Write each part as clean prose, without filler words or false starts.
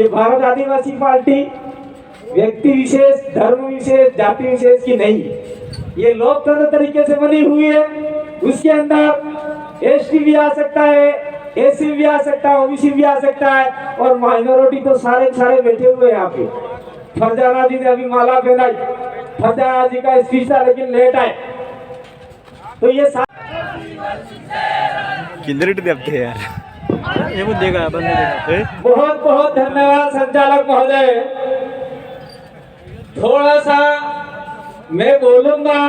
कि भारत आदिवासी पार्टी व्यक्ति विशेष, धर्म विशेष, जाति विशेष की नहीं, ये लोकतंत्र तरीके से बनी हुई है। उसके अंदर एसटी भी आ सकता है, एसी भी आ सकता है, ओबीसी भी आ सकता है, और माइनॉरिटी तो सारे सारे बैठे हुए हैं यहाँ पे। फरजाना जी ने अभी माला पहनाई, फरजाना जी का स्पीच था लेकिन लेट आए, तो ये किंदरेट देते हैं यार, ये वो देगा बंद देगा। बहुत बहुत धन्यवाद संचालक महोदय। थोड़ा सा मैं बोलूंगा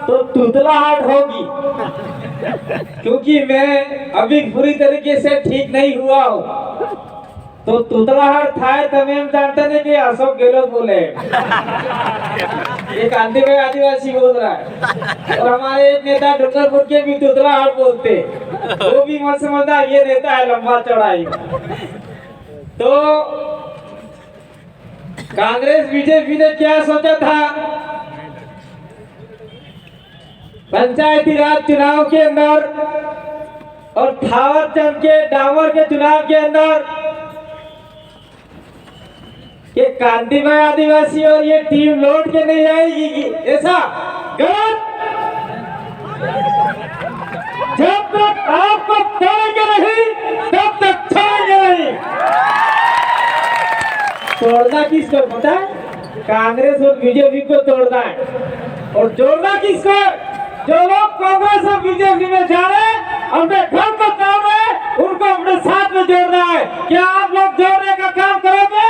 तो तुतलाहट होगी, क्योंकि मैं अभी पूरी तरीके से ठीक नहीं हुआ हूँ, तो तुतलाहट था तभी हम जानते नहीं कि अशोक गहलोत बोले, एक आदिवासी बोल रहा है, और हमारे एक नेता डूंगरपुर के भी तुतलाहट बोलते, वो भी मत समझना ये नेता है लंबा चौड़ाई। तो कांग्रेस बीजेपी ने क्या सोचा था, पंचायती राज चुनाव के अंदर और थावरचंद के डामर के चुनाव के अंदर कि कांतिभाई आदिवासी और ये टीम लौट के नहीं आएगी, ऐसा गलत। जब तक आपको तोड़ेंगे नहीं तब तक छोड़ेंगे नहीं। तोड़ना किसको पता है? कांग्रेस और बीजेपी को तोड़ना है, और जोड़ना किसको? जो लोग कांग्रेस और बीजेपी में जा रहे हैं, अपने घर को तोड़ रहे हैं, उनको अपने साथ में जोड़ना है। क्या आप लोग जोड़ने का काम करोगे?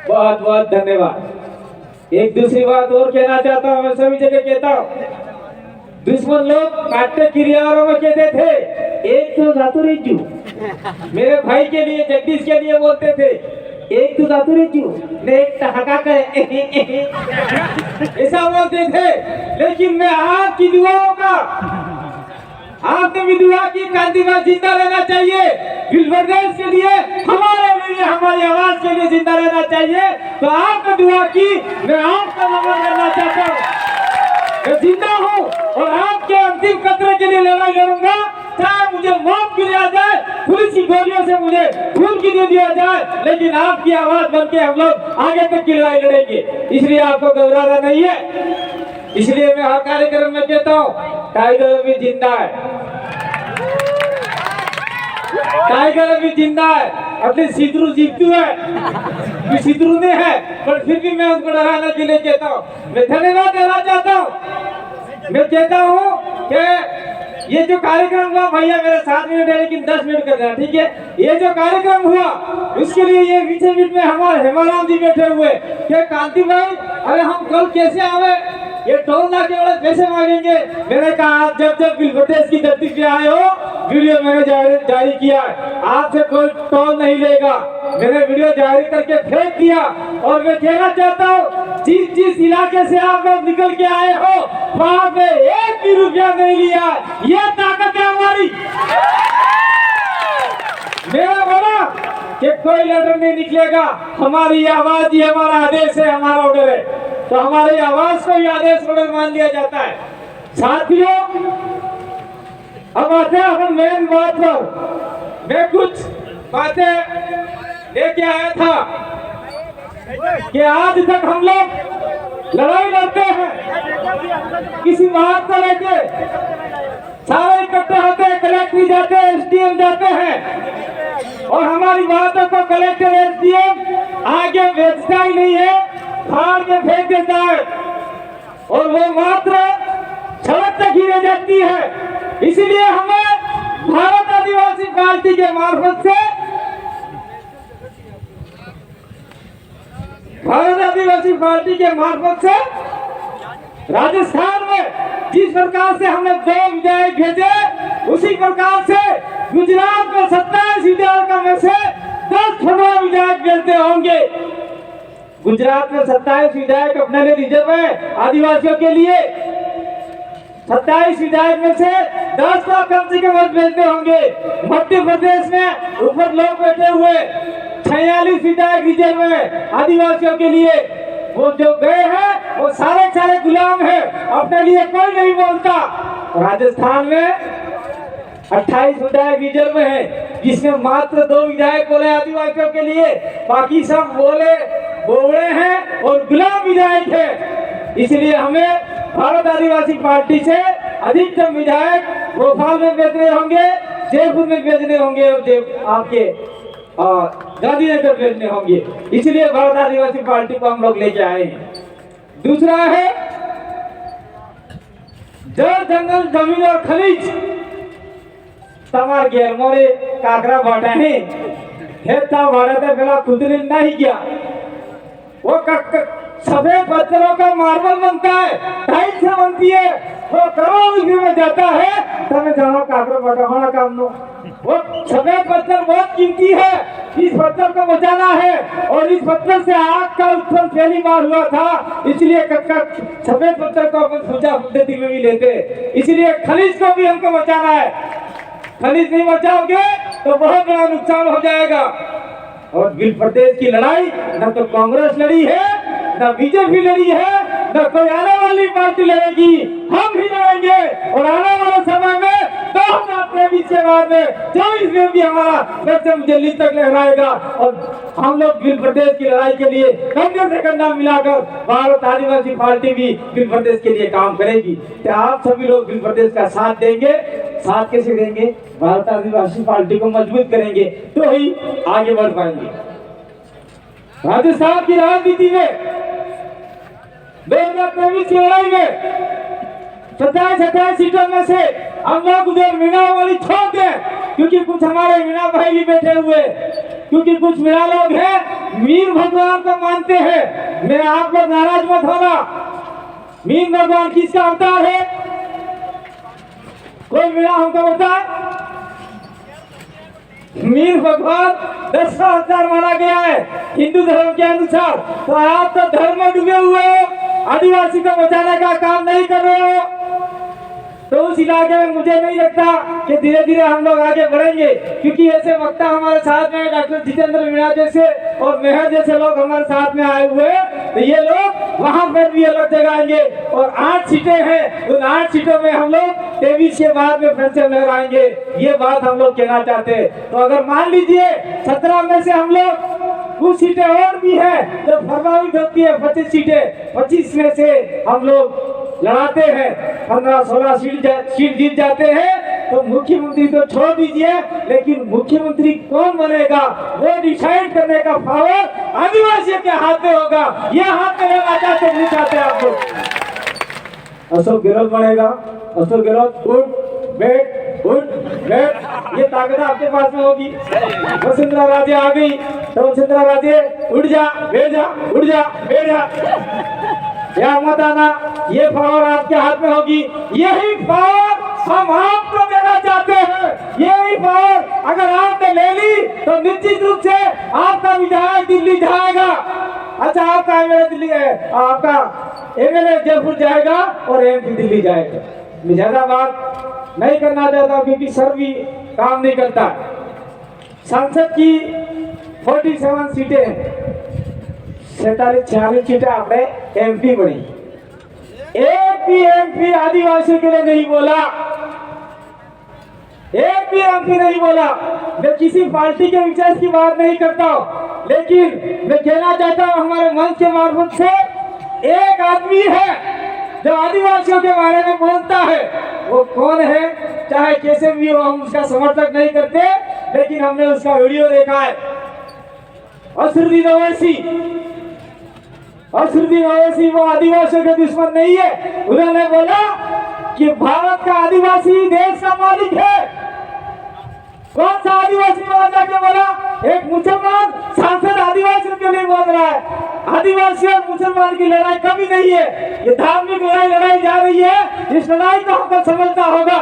बहुत बहुत धन्यवाद। एक दूसरी बात और कहना चाहता हूँ, मैं सभी जगह कहता हूँ, दुश्मन लोग काटते क्रियाओं में कहते थे एक तो दातुरेजू, मेरे भाई के लिए जगदीश के लिए बोलते थे एक तो दातुरेजू ने एक ठहाका करे ऐसा बोलते थे। लेकिन मैं आपकी दुआओं का, आपने भी दुआ की कांतिभाई जिंदा रहना चाहिए, प्रदेश के लिए, हमारे लिए, हमारी आवाज के लिए जिंदा रहना चाहिए। तो आपने दुआ की, मैं आपका नमन करना चाहता हूँ। मैं जिंदा हूँ और आपके अंतिम कतरे के लिए लड़ाई लड़ूंगा, चाहे मुझे मौत भी आ जाए, पुलिस की गोलियों से मुझे खून की दे दिया जाए, लेकिन आपकी आवाज बनके हम लोग आगे तक की लड़ाई लड़ेंगे। इसलिए आपको घबराना नहीं है। इसलिए मैं हर कार्यक्रम में कहता हूँ टाइगर अभी जिंदा है, टाइगर अभी जिंदा है। अपने सिद्धरू जीतू है, सिद्धरू ने है, पर फिर भी मैं उनको डराने के लिए कहता हूँ। मैं धन्यवाद देना चाहता हूँ। मैं कहता हूँ कि ये जो कार्यक्रम हुआ, भैया मेरे 7 मिनट है लेकिन 10 मिनट कर देना, ठीक है? ये जो कार्यक्रम हुआ उसके लिए ये बीच बीच में हमारे हेमाराम जी बैठे हुए कि कांतिभाई अरे हम कल कैसे आवे, ये टोल ना केवल पैसे मांगेंगे। मैंने कहा जब जब प्रदेश की धरती पे आए हो, वीडियो मैंने जारी किया, आपसे कोई टोल नहीं लेगा। मैंने वीडियो जारी करके फेंक दिया, और मैं कहना चाहता हूँ जिस जिस इलाके से आप लोग निकल के आए हो वहाँ पे 1 भी रुपया नहीं लिया। ये ताकत है हमारी। मेरा बोला कि कोई लेटर नहीं निकलेगा, हमारी आवाज ही हमारा आदेश है, हमारा ऑर्डर है, तो हमारी आवाज को ही आदेश ऑर्डर मान लिया जाता है। साथियों, अब आते हैं हम मेन बात पर। मैं कुछ बातें लेके आया था कि आज तक हम लोग लड़ाई लड़ते हैं किसी बात को लेके, सारे इकट्ठे होते हैं, कलेक्टर जाते हैं, एसडीएम जाते हैं, और हमारी बातों को कलेक्टर एसडीएम आगे भेजता ही नहीं है, फाड़ के फेंक देता है, और वो मात्र सड़क तक ही रह जाती है। इसीलिए हमें भारत आदिवासी पार्टी के मार्फत से, भारत आदिवासी पार्टी के मार्फत से राजस्थान में जिस प्रकार से हमने 2 विधायक भेजे, उसी प्रकार से गुजरात में 27 विधायकों में से 10-15 विधायक भेजते होंगे। गुजरात में 27 विधायक अपने लिए रिजर्व है आदिवासियों के लिए, 27 विधायक में से 10 को कम से कम वोट भेजते होंगे। मध्य प्रदेश में ऊपर लोग बैठे हुए 46 विधायक रिजर्व है आदिवासियों के लिए। वो जो गए हैं वो सारे गुलाम है, अपने लिए कोई नहीं बोलता। राजस्थान में 28 विधायक रिजर्व है, जिसमें मात्र 2 विधायक बोले आदिवासियों के लिए, बाकी सब बोले बोले हैं और गुलाम विधायक है। इसलिए हमें भारत आदिवासी पार्टी से अधिकतम विधायक भोपाल में भेजने होंगे, जयपुर में भेजने होंगे और आपके गांधीनगर भेजने होंगे। इसलिए भारत आदिवासी पार्टी को हम लोग लेके आए हैं। दूसरा है जल जंगल जमीन और खनिज तमार गेर मोरे काकरा बाटा है हेता भारत बेला खुदरी नहीं किया। वो सफेद पत्थरों का मार्बल बनता है, टाइल से बनती है, वो करोड़ में जाता है तब जाना काकरा बाटा होना काम नो। वो सफेद पत्थर बहुत कीमती है, इस पत्थर को बचाना है और इस पत्थर से आग का उत्पन्न पहली बार हुआ था। इसलिए सफेद पत्थर को अपन पूजा पद्धति में भी लेते, इसलिए खनिज को भी हमको बचाना है। खनिज नहीं बचाओगे तो बहुत बड़ा नुकसान हो जाएगा। और बिल प्रदेश की लड़ाई न तो कांग्रेस लड़ी है, न बीजेपी लड़ी है, न कोई आने वाली पार्टी लड़ेगी, हम ही लड़ेंगे। और आने वाले समय में 2023 के बाद में 24 में भी हमारा परचम दिल्ली तक लहराएगा। और हम लोग बिल प्रदेश की लड़ाई के लिए कंधे से कंधा मिलाकर भारत आदिवासी पार्टी भी बिल प्रदेश के लिए काम करेगी। क्या आप सभी लोग बिल प्रदेश का साथ देंगे? साथ कैसे देंगे? भारत आदिवासी पार्टी को मजबूत करेंगे तो ही आगे बढ़ पाएंगे। राजस्थान की राजनीति में 2023 की लड़ाई में 27 सीटों में से हम लोग उधर मीणा वाली छोड़ दें, क्योंकि कुछ हमारे मीणा भाई भी बैठे हुए, क्योंकि कुछ मीणा लोग हैं मीर भगवान को मानते हैं। मैं आप लोग नाराज मत होना। मीर भगवान किसका अवतार है? कोई मीणा हमको बताए? मीर भगवान 10 अवतार माना गया है हिंदू धर्म के अनुसार। तो आप तो धर्म में डूबे हुए हो, आदिवासी को बचाने का काम नहीं कर रहे हो। तो उस इलाके में मुझे नहीं लगता कि धीरे धीरे हम लोग आगे बढ़ेंगे, क्योंकि ऐसे वक्ता हमारे साथ में डॉक्टर जितेंद्र मीणा जैसे और मेहर जैसे लोग हमारे साथ में आए हुए, तो ये लोग वहां पर भी अलग जगाएंगे। और 8 सीटें हैं, उन 8 सीटों में हम लोग 23 के बाद में फिर से लहराएंगे। ये बात हम लोग कहना चाहते हैं। तो अगर मान लीजिए 17 में से हम लोग कुछ सीटें और भी हैं जो प्रभावित होती है, 25 सीटें, 25 में से हम लोग लड़ाते हैं, 15-16 सीट जीत जाते हैं, तो मुख्यमंत्री तो छोड़ दीजिए, लेकिन मुख्यमंत्री कौन बनेगा वो डिसाइड करने का पावर आदिवासियों के हाथ में होगा। ये हाथ में लेना चाहते नहीं चाहते आप लोग। अशोक गहलोत बनेगा, अशोक गहलोत उठ बैठ उठ बैठ, ये ताकत आपके पास में होगी। वसुंधरा राजे आ गई तो वसुंधरा राजे उठ जा बैठ जा, उठ जा बैठ जा, या मत आना, ये पावर आपके हाथ में होगी। यही पावर हम आपको देना चाहते हैं। यही पावर अगर आपने ले ली तो निश्चित रूप से आपका विधायक दिल्ली जाएगा। अच्छा, आपका एमएलए दिल्ली है, आपका एमएलए जयपुर जाएगा और एमपी दिल्ली जाएगा। मैं ज्यादा बात नहीं करना चाहता क्योंकि सर भी काम नहीं करता। संसद की 47 सीटें हैं, 47-46 सीटें आपने एमपी बनी। एक भी एमपी आदिवासियों के लिए नहीं बोला, एक भी एमपी नहीं बोला। मैं किसी पार्टी के विचार की बात नहीं करता हूं, लेकिन मैं कहना चाहता हूं हमारे मंच के मार्फत से, एक आदमी है जो आदिवासियों के बारे में बोलता है। वो कौन है? चाहे कैसे भी हो, हम उसका समर्थक नहीं करते, लेकिन हमने उसका वीडियो देखा है। असरुद्दीन ओवैसी, असरुद्दीन ओवैसी वो आदिवासियों के दुश्मन नहीं है। उन्होंने बोला कि भारत का आदिवासी देश का मालिक है। कौन सा आदिवासी वहां जाके बोला? एक मुसलमान सांसद आदिवासियों के लिए बोल रहा है। आदिवासी और मुसलमान की लड़ाई कभी नहीं है, ये धार्मिक लड़ाई लड़ाई जा रही है। इस लड़ाई को हमको समझना होगा।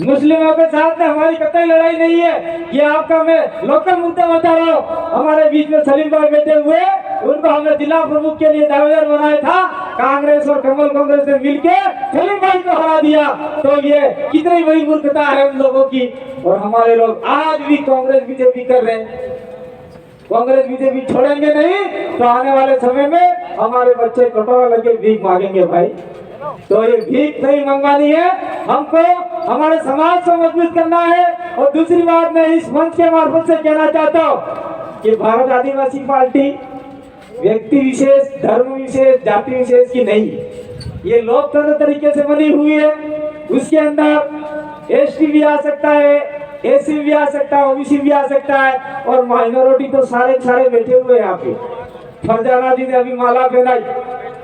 मुस्लिमों के साथ में हमारी कतई लड़ाई नहीं है। ये आपका मैं लोकल मुद्दा बता रहा हूँ। हमारे बीच में सलीम भाई बैठे हुए, उनको हमने जिला प्रमुख के लिए दावेदार बनाया था। कांग्रेस और कमल कांग्रेस ने मिलकर सलीम भाई को हरा दिया। तो ये कितनी बड़ी मूर्खता है उन लोगों की। और हमारे लोग आज भी कांग्रेस बीजेपी कर रहे हैं। कांग्रेस बीजेपी छोड़ेंगे नहीं तो आने वाले समय में हमारे बच्चे कटोरा लगे भीख मांगेंगे भाई। तो ये भीख नहीं मंगवानी है हमको। हमारे समाज को मजबूत करना है। और दूसरी बात मैं इस मंच के मार्फत से कहना चाहता हूँ कि भारत आदिवासी पार्टी व्यक्ति विशेष, धर्म विशेष, जाति विशेष की नहीं, ये लोकतंत्र तरीके से बनी हुई है। उसके अंदर एसटी भी आ सकता है, एसी भी आ सकता है, ओबीसी भी आ सकता है, और माइनॉरिटी तो सारे सारे बैठे हुए हैं यहाँ पे। फरजाना जी ने अभी माला पहनाई,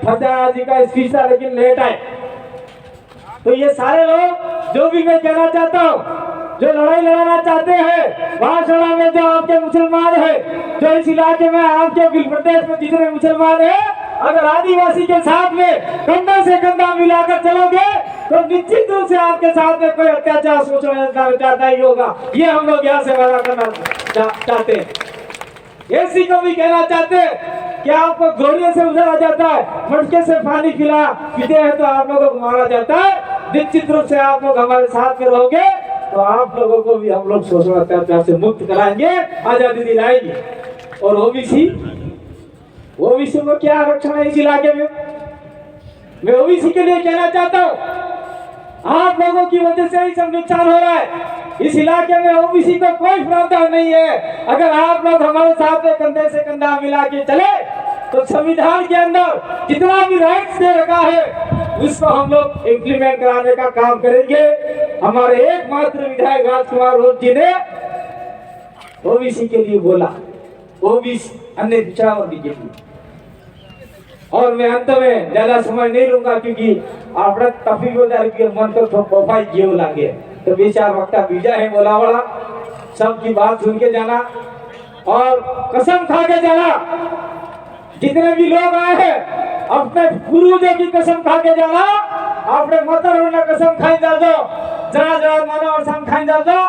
फरजाना जी का स्पीच था लेकिन लेट आए। तो ये सारे लोग, जो भी मैं कहना चाहता हूँ, जो लड़ाई लड़ाना चाहते हैं भाषणा में, जो आपके मुसलमान है, जो इस इलाके में आपके बिल प्रदेश में जितने मुसलमान है, अगर आदिवासी के साथ में कंधा से कंधा मिलाकर चलोगे तो निश्चित रूप से आपके साथ में कोई अत्याचार सोचना चाहता ही होगा। ये हम लोग यहाँ से वादा करना चाहते हैं। एसी को भी कहना चाहते हैं कि आपको घोड़े से उधर आ जाता है, मटके से पानी पीते हैं तो आप लोगों को मारा जाता है। निश्चित रूप से आप लोग हमारे साथ में रहोगे तो आप लोगों को भी हम लोग शोषण अत्याचार से मुक्त कराएंगे, आजादी दिलाएंगे। और ओबीसी को क्या आरक्षण है इस इलाके में? मैं ओबीसी के लिए कहना चाहता हूँ, आप लोगों की वजह से ही सब नुकसान हो रहा है। इस इलाके में ओबीसी को कोई प्रावधान नहीं है। अगर आप लोग हमारे साथ में कंधे से कंधा मिला के चले तो संविधान के अंदर जितना भी राइट्स दे रखा है उसको हम लोग इम्प्लीमेंट कराने का काम करेंगे। हमारे एकमात्र विधायक राजकुमार रोड जी ने ओबीसी के लिए बोला, ओबीसी अन्य पिछड़ा वर्ग के लिए। और मैं अंत में ज्यादा समय नहीं लूंगा क्योंकि आप तफी हो जाए मन को तो प्रोफाइल जीव लागे, तो विचार वक्ता बीजा है बोला वाला, सबकी बात सुन के जाना और कसम खा के जाना। जितने भी लोग आए हैं अपने पूर्वजों की कसम खा के जाना, अपने मतदारों ने कसम खाई जा दो, जरा जरा मानो और सम खाई जा दो।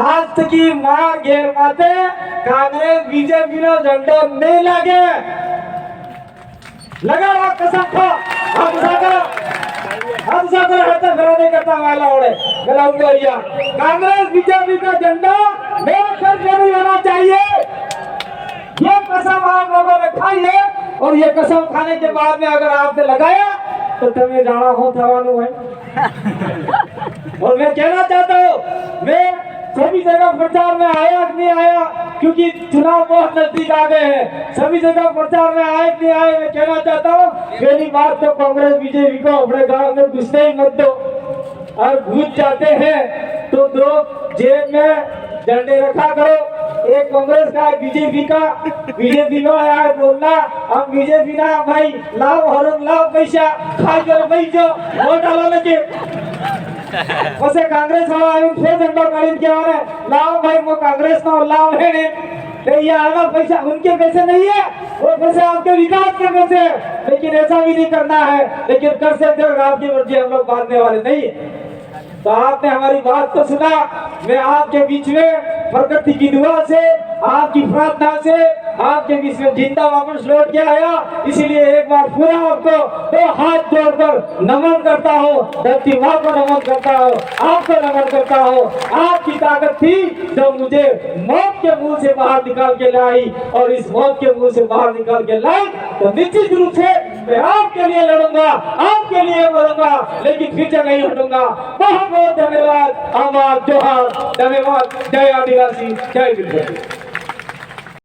आज तक की मार घेर माते कांग्रेस बीजेपी नो झंडो नहीं लागे, लगा कसम खा हम सागर हत्या कराने करता वाला ओढ़े गला उड़िया। कांग्रेस बीजेपी का झंडा मेरे घर पे नहीं होना चाहिए। ये कसम आप लोगों ने खाई है और ये कसम खाने के बाद में अगर आपने लगाया तो तुम्हें जाना हो थवानु है। और मैं कहना चाहता हूँ, मैं सभी जगह प्रचार में आया कि नहीं आया, क्योंकि चुनाव बहुत नजदीक आ गए हैं। सभी जगह प्रचार में आए कि नहीं आए, मैं कहना चाहता हूँ पहली बात तो कांग्रेस बीजेपी को अपने गांव में घुसने ही मत दो, और घुस जाते हैं तो दो जेब में झंडे रखा करो, एक कांग्रेस का बीजेपी का। बीजेपी को यार बोलना हम बीजेपी ना भाई, लाओ हरम लाओ पैसा खाई करो भाई, जो वोट डालो लेके वैसे कांग्रेस वाला फिर झंडा काढ़ के आ रहे लाओ भाई वो कांग्रेस ना लाओ है ने तो ये आना पैसा उनके पैसे नहीं है, वो पैसे आपके विकास के पैसे, लेकिन ऐसा भी नहीं करना है। लेकिन कर सकते हो, आपकी मर्जी हम लोग बांधने वाले नहीं है। तो आपने हमारी बात को सुना, मैं आपके बीच में प्रकृति की दुआ से, आपकी प्रार्थना से आपके बीच में जिंदा वापस लौट के आया। इसीलिए एक बार पूरा आपको दो हाथ जोड़कर नमन करता हूँ, धरती माँ को नमन करता हूँ, आपको नमन करता हूँ। आपकी ताकत थी जो मुझे मौत के मुंह से बाहर निकाल के लाई, और इस मौत के मुंह से बाहर निकाल के लाई तो निश्चित रूप से मैं आपके लिए लड़ूंगा, आपके लिए मरूंगा, लेकिन पीछे नहीं हटूंगा। बहुत बहुत धन्यवाद। आवाज जोहार, धन्यवाद। जय आदिवासी, जय विद्यार्थी।